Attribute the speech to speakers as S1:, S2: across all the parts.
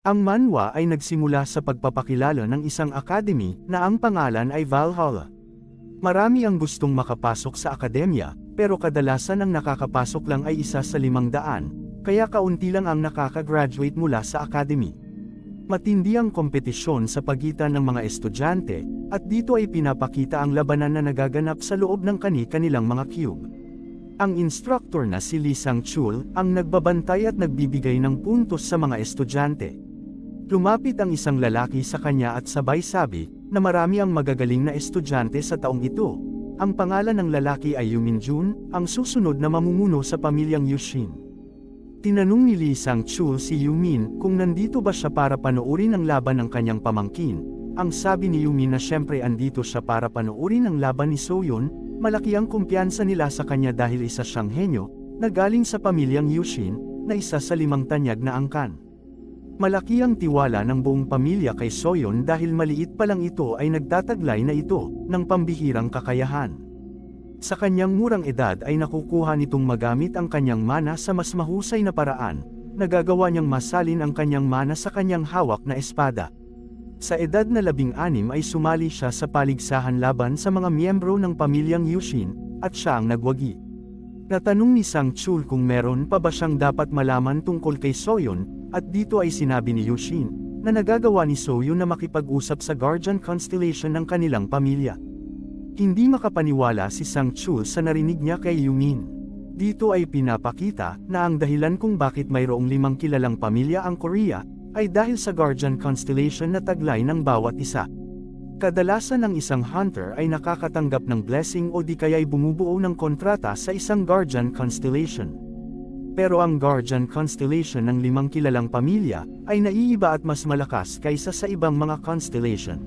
S1: Ang manhwa ay nagsimula sa pagpapakilala ng isang academy na ang pangalan ay Valhalla. Marami ang gustong makapasok sa akademya, pero kadalasan ang nakakapasok lang ay 1 sa 500, kaya kaunti lang ang nakakagraduate mula sa academy. Matindi ang kompetisyon sa pagitan ng mga estudyante, at dito ay pinapakita ang labanan na nagaganap sa loob ng kani-kanilang mga cube. Ang instructor na si Lee Sang-chul ang nagbabantay at nagbibigay ng puntos sa mga estudyante. Lumapit ang isang lalaki sa kanya at sabay sabi, na marami ang magagaling na estudyante sa taong ito. Ang pangalan ng lalaki ay Yu Minjun, ang susunod na mamumuno sa pamilyang Yushin. Tinanong ni Lee Sang-chul si Yumin kung nandito ba siya para panoorin ang laban ng kanyang pamangkin. Ang sabi ni Yumin na syempre andito siya para panoorin ang laban ni Soyeon. Malaki ang kumpiyansa nila sa kanya dahil isa siyang henyo, na galing sa pamilyang Yushin, na isa sa 5 tanyag na angkan. Malaki ang tiwala ng buong pamilya kay Soyeon dahil maliit pa lang ito ay nagtataglay na ito ng pambihirang kakayahan. Sa kanyang murang edad ay nakukuha nitong magamit ang kanyang mana sa mas mahusay na paraan, nagagawa niyang masalin ang kanyang mana sa kanyang hawak na espada. Sa edad na 16 ay sumali siya sa paligsahan laban sa mga miyembro ng pamilyang Yushin, at siya ang nagwagi. Natanong ni Sang-chul kung meron pa ba siyang dapat malaman tungkol kay Soyeon, at dito ay sinabi ni Yushin, na nagagawa ni Soyeon na makipag-usap sa Guardian Constellation ng kanilang pamilya. Hindi makapaniwala si Sang-chul sa narinig niya kay Yumin. Dito ay pinapakita na ang dahilan kung bakit mayroong 5 kilalang pamilya ang Korea, ay dahil sa Guardian Constellation na taglay ng bawat isa. Kadalasan ang isang hunter ay nakakatanggap ng blessing o di kaya'y bumubuo ng kontrata sa isang Guardian Constellation. Pero ang Guardian Constellation ng 5 kilalang pamilya, ay naiiba at mas malakas kaysa sa ibang mga constellation.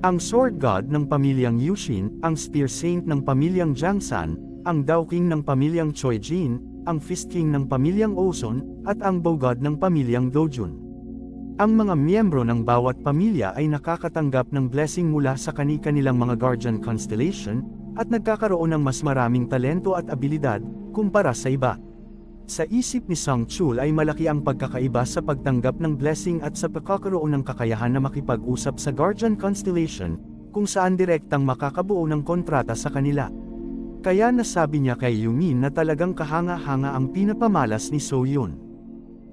S1: Ang Sword God ng pamilyang Yushin, ang Spear Saint ng pamilyang Jangsan, ang Dao King ng pamilyang Choijin, ang Fist King ng pamilyang Oson, at ang Bow God ng pamilyang Dojun. Ang mga miyembro ng bawat pamilya ay nakakatanggap ng blessing mula sa kani-kanilang mga Guardian Constellation, at nagkakaroon ng mas maraming talento at abilidad, kumpara sa iba. Sa isip ni Sang-chul ay malaki ang pagkakaiba sa pagtanggap ng blessing at sa pagkakaroon ng kakayahan na makipag-usap sa Guardian Constellation, kung saan direktang makakabuo ng kontrata sa kanila. Kaya nasabi niya kay Yumin na talagang kahanga-hanga ang pinapamalas ni Soyeon.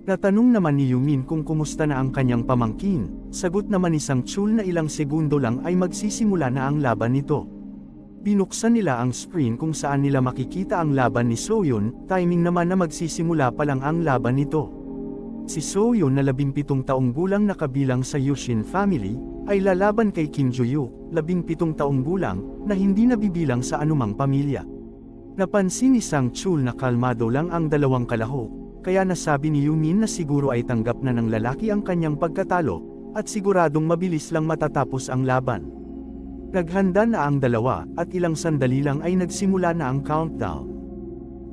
S1: Natanong naman ni Yumin kung kumusta na ang kanyang pamangkin, sagot naman ni Sang-chul na ilang segundo lang ay magsisimula na ang laban nito. Binuksan nila ang screen kung saan nila makikita ang laban ni Soyeon, timing naman na magsisimula pa lang ang laban nito. Si Soyeon na 17 taong gulang na kabilang sa Yushin family, ay lalaban kay Kim Jo-yuk, 17 taong gulang, na hindi nabibilang sa anumang pamilya. Napansin ni Sang-chul na kalmado lang ang dalawang kalahok, kaya nasabi ni Yumin na siguro ay tanggap na ng lalaki ang kanyang pagkatalo, at siguradong mabilis lang matatapos ang laban. Naghanda na ang dalawa, at ilang sandali lang ay nagsimula na ang countdown.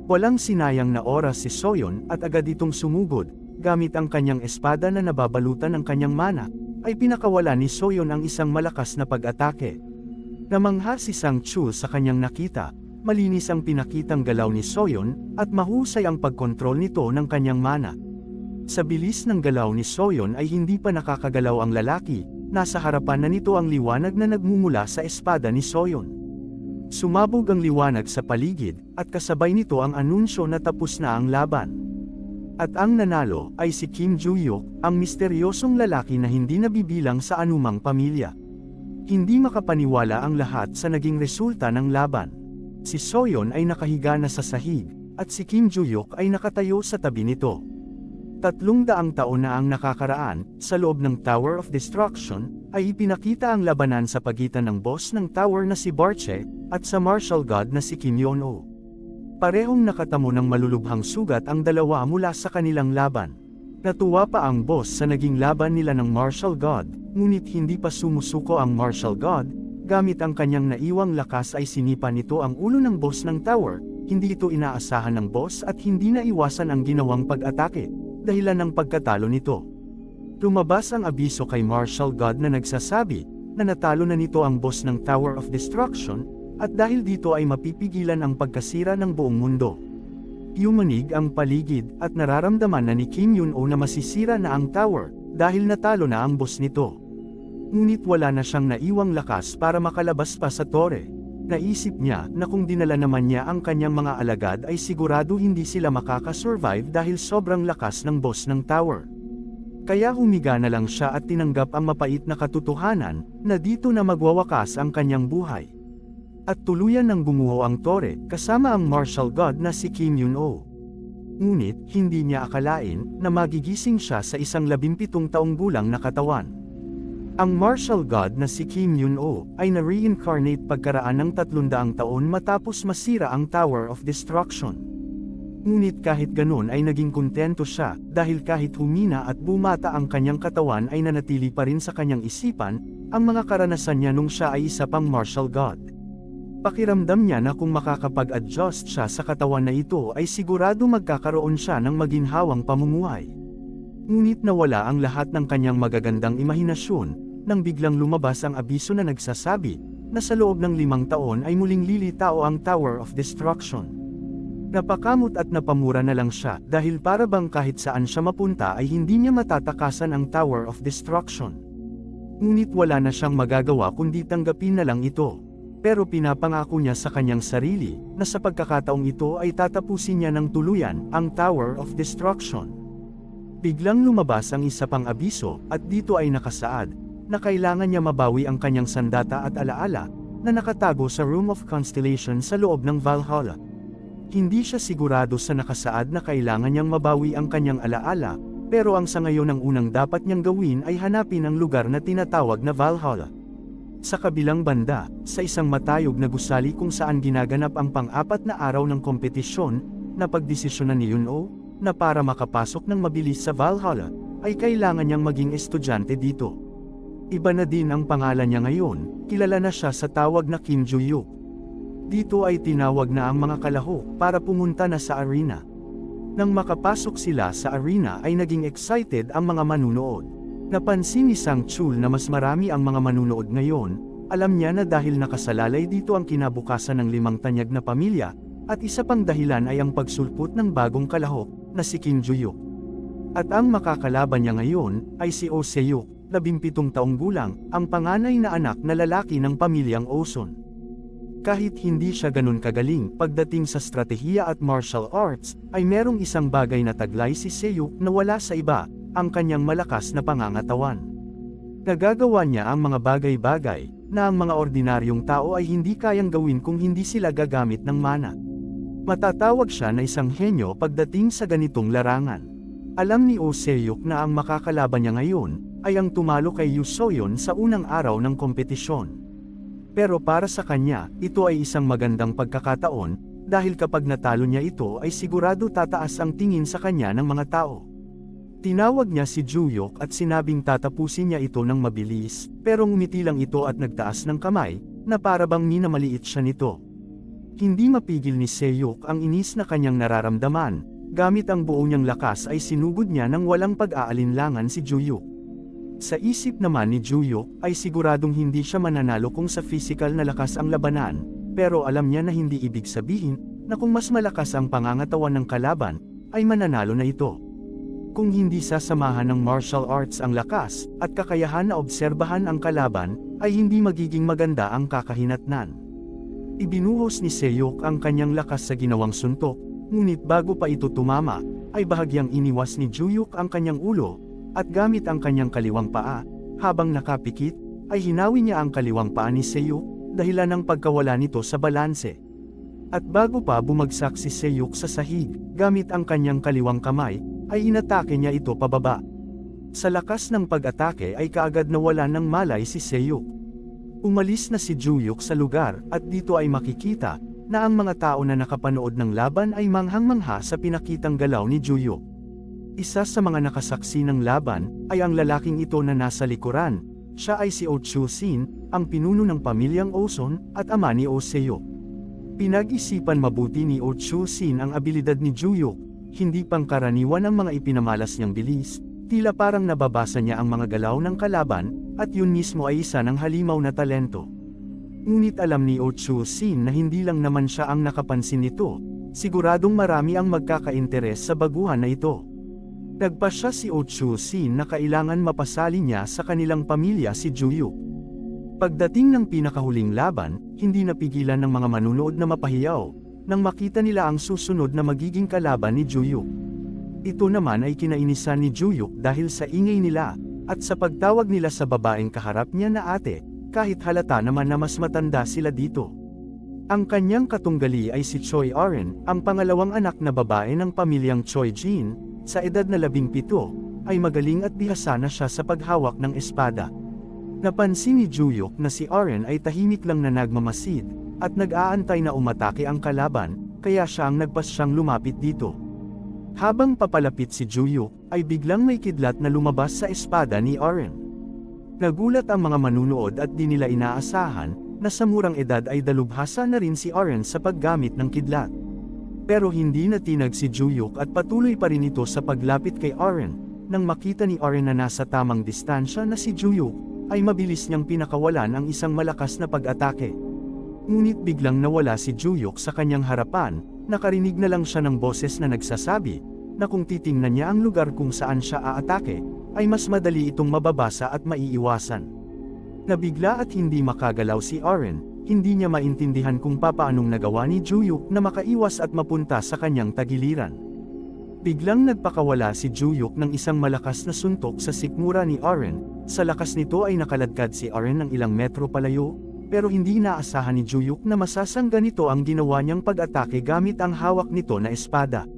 S1: Walang sinayang na oras si Soyeon at agad itong sumugod, gamit ang kanyang espada na nababalutan ng kanyang mana, ay pinakawala ni Soyeon ang isang malakas na pag-atake. Namangha si Sang-chul sa kanyang nakita. Malinis ang pinakitang galaw ni Soyeon, at mahusay ang pagkontrol nito ng kanyang mana. Sa bilis ng galaw ni Soyeon ay hindi pa nakakagalaw ang lalaki, nasa harapan na nito ang liwanag na nagmumula sa espada ni Soyeon. Sumabog ang liwanag sa paligid, at kasabay nito ang anunsyo na tapos na ang laban. At ang nanalo ay si Kim Jo-yuk, ang misteryosong lalaki na hindi nabibilang sa anumang pamilya. Hindi makapaniwala ang lahat sa naging resulta ng laban. Si Soyeon ay nakahiga na sa sahig, at si Kim Jo-yuk ay nakatayo sa tabi nito. 300 taon na ang nakakaraan, sa loob ng Tower of Destruction, ay ipinakita ang labanan sa pagitan ng boss ng tower na si Barche, at sa martial god na si Kim Yeon-oh. Parehong nakatamo ng malulubhang sugat ang dalawa mula sa kanilang laban. Natuwa pa ang boss sa naging laban nila ng martial god, ngunit hindi pa sumusuko ang martial god. Gamit ang kanyang naiwang lakas ay sinipa nito ang ulo ng boss ng tower, hindi ito inaasahan ng boss at hindi naiwasan ang ginawang pag-atake, dahilan ng pagkatalo nito. Lumabas ang abiso kay Martial God na nagsasabi, na natalo na nito ang boss ng Tower of Destruction, at dahil dito ay mapipigilan ang pagkasira ng buong mundo. Yumanig ang paligid at nararamdaman na ni Kim Yeon-oh na masisira na ang tower, dahil natalo na ang boss nito. Ngunit wala na siyang naiwang lakas para makalabas pa sa tore. Naisip niya na kung dinala naman niya ang kanyang mga alagad ay sigurado hindi sila makakasurvive dahil sobrang lakas ng boss ng tower. Kaya humiga na lang siya at tinanggap ang mapait na katotohanan na dito na magwawakas ang kanyang buhay. At tuluyan nang gumuho ang tore kasama ang martial god na si Kim Yun-oh. Ngunit hindi niya akalain na magigising siya sa isang 17 taong gulang na katawan. Ang martial god na si Kim Yun-oh ay na-reincarnate pagkaraan ng 300 taon matapos masira ang Tower of Destruction. Ngunit kahit ganun ay naging kontento siya dahil kahit humina at bumata ang kanyang katawan ay nanatili pa rin sa kanyang isipan ang mga karanasan niya nung siya ay isa pang martial god. Pakiramdam niya na kung makakapag-adjust siya sa katawan na ito ay sigurado magkakaroon siya ng maginhawang pamumuhay. Ngunit nawala ang lahat ng kanyang magagandang imahinasyon nang biglang lumabas ang abiso na nagsasabi na sa loob ng 5 taon ay muling lilitaw ang Tower of Destruction. Napakamot at napamura na lang siya dahil para bang kahit saan siya mapunta ay hindi niya matatakasan ang Tower of Destruction. Ngunit wala na siyang magagawa kundi tanggapin na lang ito. Pero pinapangako niya sa kanyang sarili na sa pagkakataong ito ay tatapusin niya ng tuluyan ang Tower of Destruction. Biglang lumabas ang isa pang abiso at dito ay nakasaad na kailangan niya mabawi ang kanyang sandata at alaala na nakatago sa Room of Constellation sa loob ng Valhalla. Hindi siya sigurado sa nakasaad na kailangan niyang mabawi ang kanyang alaala, pero ang sa ngayon ang unang dapat niyang gawin ay hanapin ang lugar na tinatawag na Valhalla. Sa kabilang banda, sa isang matayog na gusali kung saan ginaganap ang pang-4 na araw ng kompetisyon, napagdesisyonan ni Yun-oh na para makapasok ng mabilis sa Valhalla, ay kailangan niyang maging estudyante dito. Iba na din ang pangalan niya ngayon, kilala na siya sa tawag na Kim Ju-yuk. Dito ay tinawag na ang mga kalahok para pumunta na sa arena. Nang makapasok sila sa arena ay naging excited ang mga manunood. Napansin ni Sang Chul na mas marami ang mga manunood ngayon, alam niya na dahil nakasalalay dito ang kinabukasan ng 5 tanyag na pamilya, at isa pang dahilan ay ang pagsulpot ng bagong kalahok, na si Kim Ju-yuk. At ang makakalaban niya ngayon, ay si Oh Se-yuk, 17 taong gulang, ang panganay na anak na lalaki ng pamilyang Oson. Kahit hindi siya ganun kagaling pagdating sa stratehiya at martial arts, ay merong isang bagay na taglay si Se-yuk na wala sa iba, ang kanyang malakas na pangangatawan. Nagagawa niya ang mga bagay-bagay na ang mga ordinaryong tao ay hindi kayang gawin kung hindi sila gagamit ng mana. Matatawag siya na isang henyo pagdating sa ganitong larangan. Alam ni Oh Se-yuk na ang makakalaban niya ngayon ay ang tumalo kay Yu So-yeon sa unang araw ng kompetisyon. Pero para sa kanya, ito ay isang magandang pagkakataon dahil kapag natalo niya ito ay sigurado tataas ang tingin sa kanya ng mga tao. Tinawag niya si Ju-yuk at sinabing tatapusin niya ito ng mabilis, pero ngumiti lang ito at nagtaas ng kamay, na para bang minamaliit siya nito. Hindi mapigil ni Se-yuk ang inis na kanyang nararamdaman, gamit ang buo niyang lakas ay sinugod niya ng walang pag-aalinlangan si Ju-yuk. Sa isip naman ni Ju-yuk ay siguradong hindi siya mananalo kung sa physical na lakas ang labanan, pero alam niya na hindi ibig sabihin na kung mas malakas ang pangangatawan ng kalaban, ay mananalo na ito. Kung hindi sasamahan ng martial arts ang lakas, at kakayahan na obserbahan ang kalaban, ay hindi magiging maganda ang kakahinatnan. Ibinuhos ni Se-yuk ang kanyang lakas sa ginawang suntok, ngunit bago pa ito tumama, ay bahagyang iniwas ni Ju-yuk ang kanyang ulo, at gamit ang kanyang kaliwang paa, habang nakapikit, ay hinawi niya ang kaliwang paa ni Se-yuk, dahilan ng pagkawala nito sa balanse. At bago pa bumagsak si Se-yuk sa sahig, gamit ang kanyang kaliwang kamay, ay inatake niya ito pababa. Sa lakas ng pag-atake ay kaagad nawala ng malay si Se-yuk. Umalis na si Ju-yuk sa lugar at dito ay makikita na ang mga tao na nakapanood ng laban ay manghang-mangha sa pinakitang galaw ni Ju-yuk. Isa sa mga nakasaksi ng laban ay ang lalaking ito na nasa likuran. Siya ay si Oh Chul-sin, ang pinuno ng pamilyang Oson at ama ni Oh Se-yuk. Pinag-isipan mabuti ni Oh Chul-sin ang abilidad ni Ju-yuk. Hindi pangkaraniwan ang mga ipinamalas niyang bilis, tila parang nababasa niya ang mga galaw ng kalaban, at yun mismo ay isa ng halimaw na talento. Ngunit alam ni Oh Chul-sin na hindi lang naman siya ang nakapansin nito, siguradong marami ang magkakainteres sa baguhan na ito. Nagpasya si Oh Choo-sin na kailangan mapasali niya sa kanilang pamilya si Joo-yuk. Pagdating ng pinakahuling laban, hindi napigilan ng mga manunood na mapahiyaw, nang makita nila ang susunod na magiging kalaban ni Joo-yuk. Ito naman ay kinainisan ni Joo-yuk dahil sa ingay nila, at sa pagtawag nila sa babaeng kaharap niya na ate, kahit halata naman na mas matanda sila dito. Ang kanyang katunggali ay si Choi Aren, ang pangalawang anak na babae ng pamilyang Choi Jin, sa edad na 17, ay magaling at bihasa na siya sa paghawak ng espada. Napansin ni Joo-yuk na si Aren ay tahimik lang na nagmamasid, at nag-aantay na umatake ang kalaban, kaya siya ang nagpasyang lumapit dito. Habang papalapit si Joo-yuk, ay biglang may kidlat na lumabas sa espada ni Aren. Nagulat ang mga manunood at di nila inaasahan, na sa murang edad ay dalubhasa na rin si Aren sa paggamit ng kidlat. Pero hindi natinag si Joo-yuk at patuloy pa rin ito sa paglapit kay Aren. Nang makita ni Aren na nasa tamang distansya na si Joo-yuk, ay mabilis niyang pinakawalan ang isang malakas na pag-atake. Ngunit biglang nawala si Joo-yuk sa kanyang harapan, nakarinig na lang siya ng boses na nagsasabi, na kung titingnan niya ang lugar kung saan siya aatake, ay mas madali itong mababasa at maiiwasan. Nabigla at hindi makagalaw si Aren, hindi niya maintindihan kung papaanong nagawa ni Joo-yuk na makaiwas at mapunta sa kanyang tagiliran. Biglang nagpakawala si Joo-yuk ng isang malakas na suntok sa sikmura ni Aren, sa lakas nito ay nakaladkad si Aren ng ilang metro palayo, pero hindi inaasahan ni Joo-yuk na masasangga nito ang ginawa niyang pag-atake gamit ang hawak nito na espada.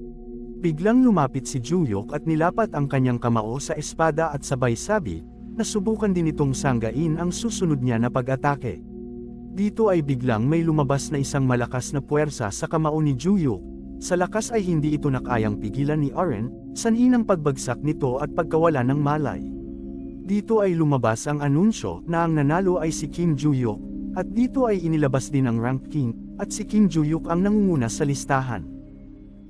S1: Biglang lumapit si Joo-yuk at nilapat ang kanyang kamao sa espada at sabay sabi, nasubukan din itong sanggain ang susunod niya na pag-atake. Dito ay biglang may lumabas na isang malakas na puwersa sa kamao ni Joo-yuk. Sa lakas ay hindi ito nakayang pigilan ni Aren, sanhi ng pagbagsak nito at pagkawala ng malay. Dito ay lumabas ang anunsyo na ang nanalo ay si Kim Joo-yuk, at dito ay inilabas din ang ranking, at si Kim Joo-yuk ang nangunguna sa listahan.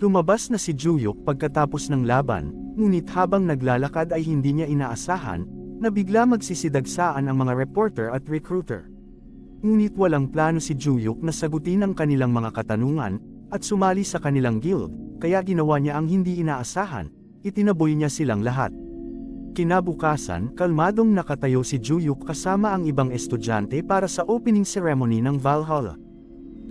S1: Lumabas na si Joo-yuk pagkatapos ng laban, ngunit habang naglalakad ay hindi niya inaasahan, na bigla magsisidagsaan ang mga reporter at recruiter. Ngunit walang plano si Joo-yuk na sagutin ang kanilang mga katanungan, at sumali sa kanilang guild, kaya ginawa niya ang hindi inaasahan, itinaboy niya silang lahat. Kinabukasan, kalmadong nakatayo si Joo-yuk kasama ang ibang estudyante para sa opening ceremony ng Valhalla.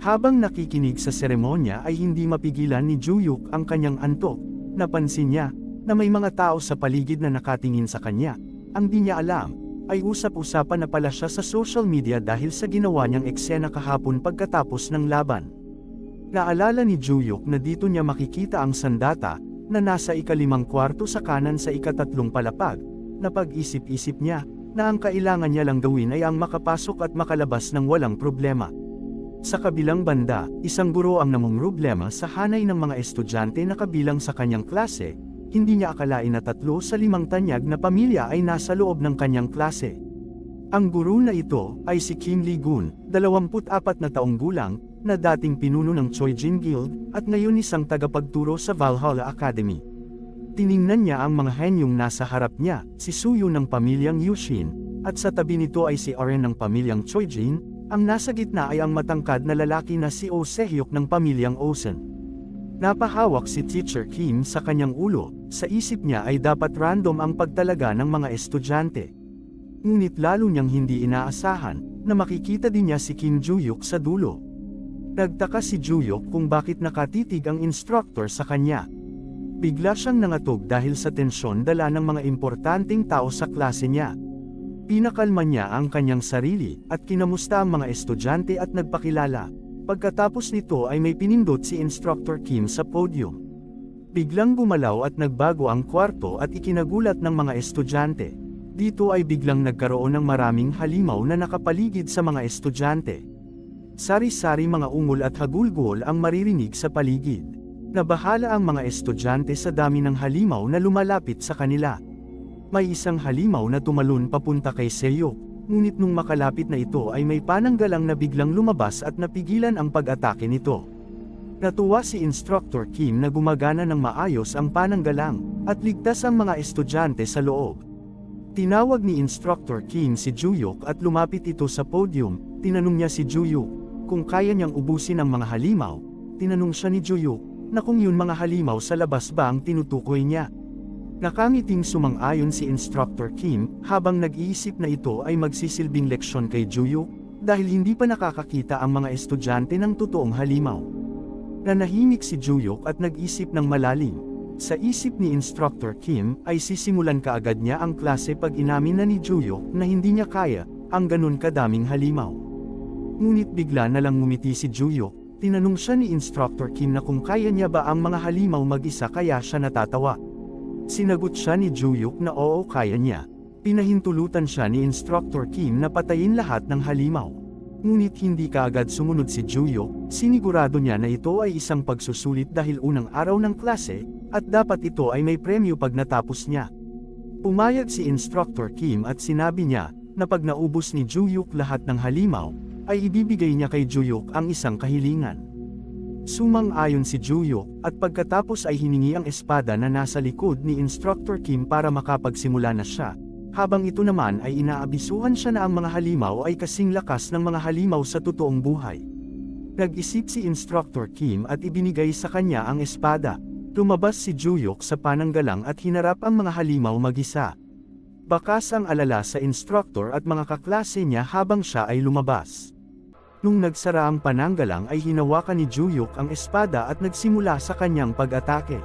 S1: Habang nakikinig sa seremonya ay hindi mapigilan ni Joo-yuk ang kanyang antok, napansin niya, na may mga tao sa paligid na nakatingin sa kanya. Ang di niya alam, ay usap-usapan na pala siya sa social media dahil sa ginawa niyang eksena kahapon pagkatapos ng laban. Naalala ni Joo-yuk na dito niya makikita ang sandata, na nasa ika-5 kwarto sa kanan sa ika-3 palapag, na pag-isip-isip niya, na ang kailangan niya lang gawin ay ang makapasok at makalabas ng walang problema. Sa kabilang banda, isang guro ang namumroblema sa hanay ng mga estudyante na kabilang sa kanyang klase. Hindi niya akalain na 3 sa 5 tanyag na pamilya ay nasa loob ng kanyang klase. Ang guro na ito ay si Kim Lee-gun, 24 na taong gulang, na dating pinuno ng Choi Jin Guild, at ngayon isang tagapagturo sa Valhalla Academy. Tiningnan niya ang mga henyong nasa harap niya, si Suyu ng pamilyang Yushin, at sa tabi nito ay si Aren ng pamilyang Choi Jin, ang nasa gitna ay ang matangkad na lalaki na si Oh Se-hyuk ng pamilyang Osen. Napahawak si Teacher Kim sa kanyang ulo, sa isip niya ay dapat random ang pagtalaga ng mga estudyante. Ngunit lalo niyang hindi inaasahan, na makikita din niya si Kim Joo-yuk sa dulo. Nagtaka si Joo-yuk kung bakit nakatitig ang instructor sa kanya. Bigla siyang nangatog dahil sa tensyon dala ng mga importanteng tao sa klase niya. Pinakalma niya ang kanyang sarili, at kinamusta ang mga estudyante at nagpakilala. Pagkatapos nito ay may pinindot si Instructor Kim sa podium. Biglang gumalaw at nagbago ang kwarto at ikinagulat ng mga estudyante. Dito ay biglang nagkaroon ng maraming halimaw na nakapaligid sa mga estudyante. Sari-sari mga ungol at hagulgol ang maririnig sa paligid. Nabahala ang mga estudyante sa dami ng halimaw na lumalapit sa kanila. May isang halimaw na tumalon papunta kay Se-hyuk, ngunit nung makalapit na ito ay may pananggalang na biglang lumabas at napigilan ang pag-atake nito. Natuwa si Instructor Kim na gumagana ng maayos ang pananggalang, at ligtas ang mga estudyante sa loob. Tinawag ni Instructor Kim si Joo-yuk at lumapit ito sa podium. Tinanong niya si Joo-yuk kung kaya niyang ubusin ang mga halimaw. Tinanong siya ni Joo-yuk na kung yun mga halimaw sa labas ba ang tinutukoy niya. Nakangiting sumang-ayon si Instructor Kim, habang nag-iisip na ito ay magsisilbing leksyon kay Juyuk, dahil hindi pa nakakakita ang mga estudyante ng totoong halimaw. Nanahimik si Juyuk at nag-isip ng malalim. Sa isip ni Instructor Kim, ay sisimulan kaagad niya ang klase pag inamin na ni Juyuk na hindi niya kaya ang ganun kadaming halimaw. Ngunit bigla na lang ngumiti si Juyuk, tinanong siya ni Instructor Kim na kung kaya niya ba ang mga halimaw mag-isa kaya siya natatawa. Sinagot siya ni Juyuk na oo kaya niya. Pinahintulutan siya ni Instructor Kim na patayin lahat ng halimaw. Ngunit hindi kaagad sumunod si Juyuk, sinigurado niya na ito ay isang pagsusulit dahil unang araw ng klase, at dapat ito ay may premyo pag natapos niya. Pumayag si Instructor Kim at sinabi niya, na pag naubos ni Juyuk lahat ng halimaw, ay ibibigay niya kay Juyuk ang isang kahilingan. Sumang-ayon si Juyuk, at pagkatapos ay hiningi ang espada na nasa likod ni Instructor Kim para makapagsimula na siya, habang ito naman ay inaabisuhan siya na ang mga halimaw ay kasing lakas ng mga halimaw sa totoong buhay. Nag-isip si Instructor Kim at ibinigay sa kanya ang espada. Lumabas si Juyuk sa pananggalang at hinarap ang mga halimaw mag-isa. Bakas ang alala sa instructor at mga kaklase niya habang siya ay lumabas. Nung nagsara ang pananggalang ay hinawakan ni Juyuk ang espada at nagsimula sa kanyang pag-atake.